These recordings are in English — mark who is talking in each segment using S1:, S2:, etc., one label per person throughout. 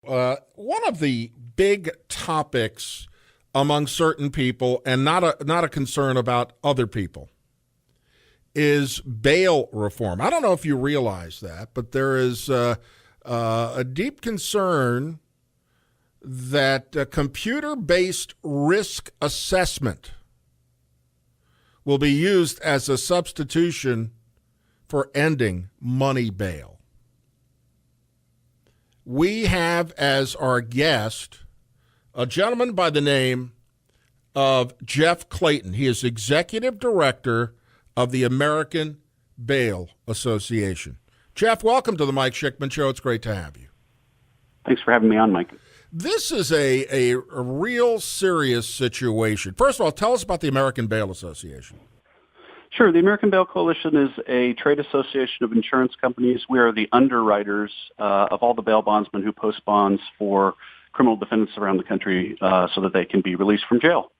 S1: One of the big topics among certain people, and not a concern about other people, is bail reform. I don't know if you realize that, but there is a deep concern that computer-based risk assessment will be used as a substitution for ending money bail. We have as our guest a gentleman by the name of Jeff Clayton. He is executive director of the American Bail Association. Jeff, welcome to the Mike Schikman Show. It's great to have you.
S2: Thanks for having me on, Mike.
S1: This is a real serious situation. First of all, tell us about the American Bail Association.
S2: Sure. The American Bail Coalition is a trade association of insurance companies. We are the underwriters of all the bail bondsmen who post bonds for criminal defendants around the country so that they can be released from jail.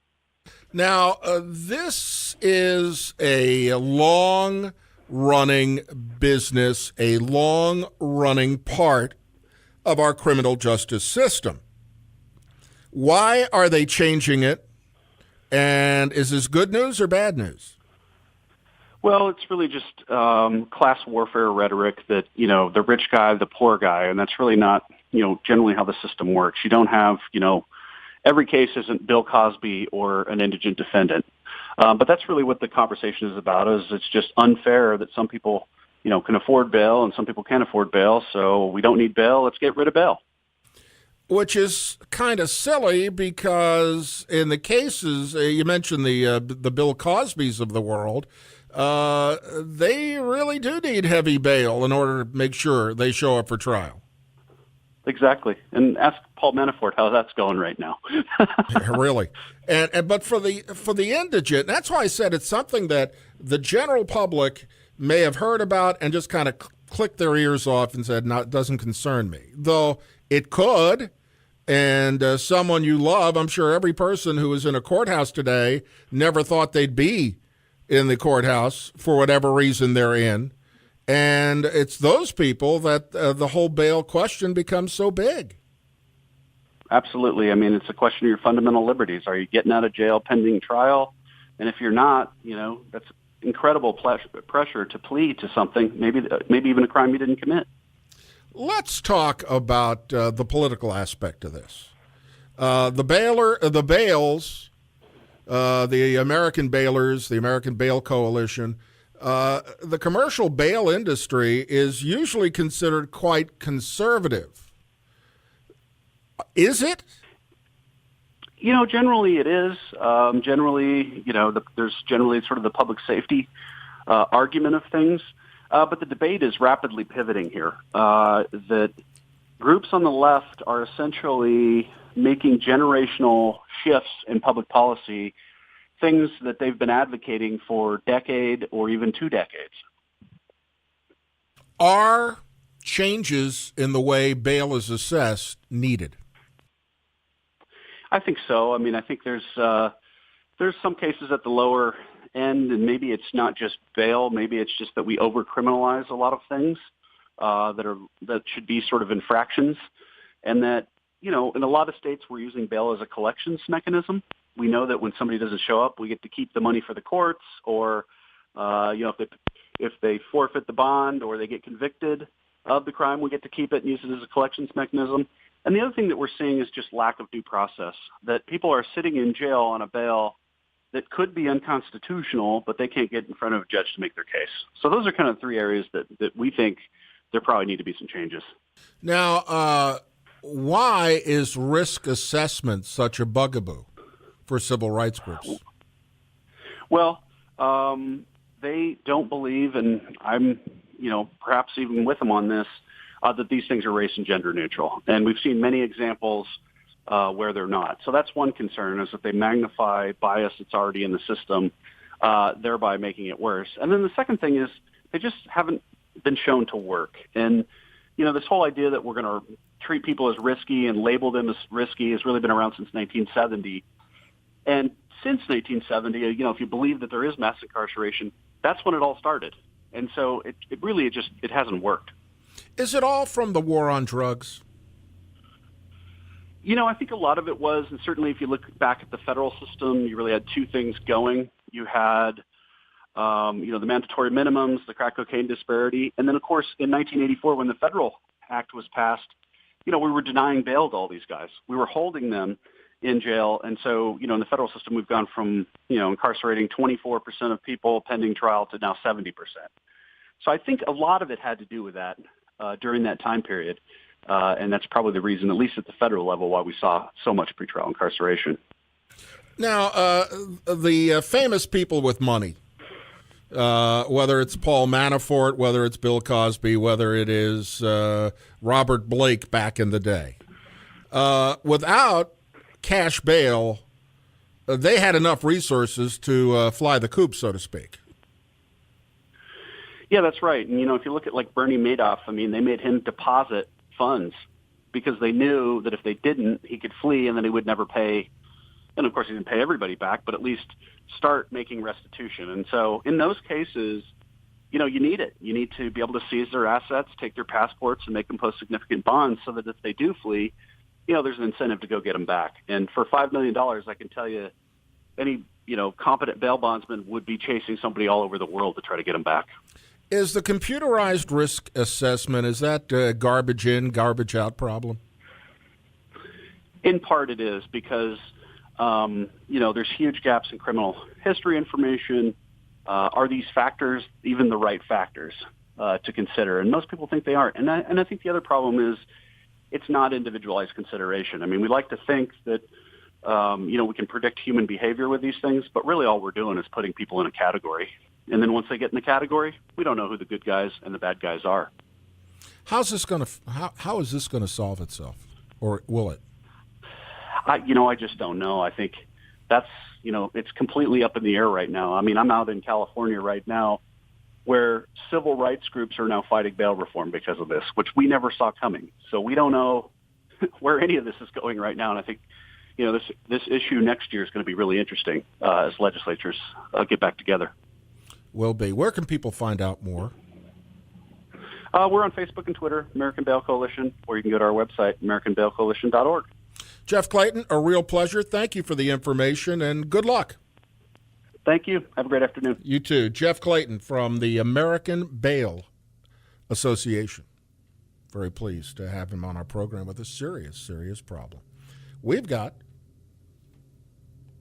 S1: Now, this is a long-running business, a long-running part of our criminal justice system. Why are they changing it? And is this good news or bad news?
S2: Well, it's really just class warfare rhetoric that, the rich guy, the poor guy, and that's really not, generally how the system works. You don't have, every case isn't Bill Cosby or an indigent defendant. But that's really what the conversation is about, is it's just unfair that some people, can afford bail and some people can't afford bail. So we don't need bail. Let's get rid of bail.
S1: Which is kind of silly because in the cases, you mentioned the Bill Cosbys of the world, they really do need heavy bail in order to make sure they show up for trial.
S2: Exactly. And ask Paul Manafort how that's going right now.
S1: Really. But for the indigent, that's why I said it's something that the general public may have heard about and just kind of clicked their ears off and said, no, it doesn't concern me. Though it could, and someone you love, I'm sure every person who is in a courthouse today never thought they'd be in the courthouse for whatever reason they're in. And it's those people that the whole bail question becomes so big.
S2: Absolutely. I mean, it's a question of your fundamental liberties. Are you getting out of jail pending trial? And if you're not, that's incredible pressure to plead to something, maybe even a crime you didn't commit.
S1: Let's talk about the political aspect of this. The bails, the American Bailers, the American Bail Coalition, the commercial bail industry is usually considered quite conservative. Is it?
S2: Generally it is. There's generally sort of the public safety argument of things. But the debate is rapidly pivoting here, that groups on the left are essentially making generational shifts in public policy, things that they've been advocating for a decade or even 2 decades.
S1: Are changes in the way bail is assessed needed?
S2: I think so. I mean, I think there's some cases at the lower end, and maybe it's not just bail. Maybe it's just that we overcriminalize a lot of things that should be sort of infractions, and that in a lot of states we're using bail as a collections mechanism. We know that when somebody doesn't show up, we get to keep the money for the courts, or if they forfeit the bond or they get convicted of the crime, we get to keep it and use it as a collections mechanism. And the other thing that we're seeing is just lack of due process, that people are sitting in jail on a bail that could be unconstitutional, but they can't get in front of a judge to make their case. So those are kind of 3 areas that we think there probably need to be some changes.
S1: Now, why is risk assessment such a bugaboo for civil rights groups?
S2: Well, they don't believe, and I'm, perhaps even with them on this, that these things are race and gender neutral. And we've seen many examples where they're not. So that's one concern, is that they magnify bias that's already in the system, thereby making it worse. And then the second thing is they just haven't been shown to work. And, this whole idea that we're going to treat people as risky and label them as risky has really been around since 1970. And since 1970, if you believe that there is mass incarceration, that's when it all started. And so it really hasn't worked.
S1: Is it all from the war on drugs?
S2: I think a lot of it was, and certainly if you look back at the federal system, you really had two things going. You had, the mandatory minimums, the crack cocaine disparity, and then, of course, in 1984, when the Federal Act was passed, we were denying bail to all these guys. We were holding them in jail, and so, in the federal system, we've gone from, incarcerating 24% of people pending trial to now 70%. So I think a lot of it had to do with that during that time period. And that's probably the reason, at least at the federal level, why we saw so much pretrial incarceration.
S1: Now, the famous people with money, whether it's Paul Manafort, whether it's Bill Cosby, whether it is Robert Blake back in the day, without cash bail, they had enough resources to fly the coop, so to speak.
S2: Yeah, that's right. And, if you look at like Bernie Madoff, they made him deposit funds because they knew that if they didn't, he could flee and then he would never pay. And of course, he didn't pay everybody back, but at least start making restitution. And so in those cases, you need it. You need to be able to seize their assets, take their passports, and make them post significant bonds so that if they do flee, there's an incentive to go get them back. And for $5 million, I can tell you any, competent bail bondsman would be chasing somebody all over the world to try to get them back.
S1: Is the computerized risk assessment, is that garbage in, garbage out problem?
S2: In part it is because, there's huge gaps in criminal history information. Are these factors even the right factors to consider? And most people think they aren't. And I think the other problem is it's not individualized consideration. We like to think that, we can predict human behavior with these things, but really all we're doing is putting people in a category. And then once they get in the category, we don't know who the good guys and the bad guys are.
S1: How is this going to solve itself, or will it?
S2: I just don't know. I think that's, it's completely up in the air right now. I'm out in California right now where civil rights groups are now fighting bail reform because of this, which we never saw coming. So we don't know where any of this is going right now. And I think, this issue next year is going to be really interesting as legislatures get back together.
S1: Will be. Where can people find out more?
S2: We're on Facebook and Twitter, American Bail Coalition, or you can go to our website, AmericanBailCoalition.org.
S1: Jeff Clayton, a real pleasure. Thank you for the information, and good luck.
S2: Thank you. Have a great afternoon.
S1: You too. Jeff Clayton from the American Bail Association. Very pleased to have him on our program with a serious, serious problem. We've got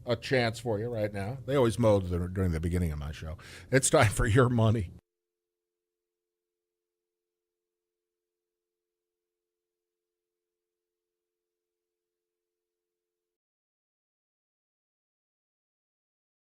S1: a chance for you right now. They always mow during the beginning of my show. It's time for Your Money.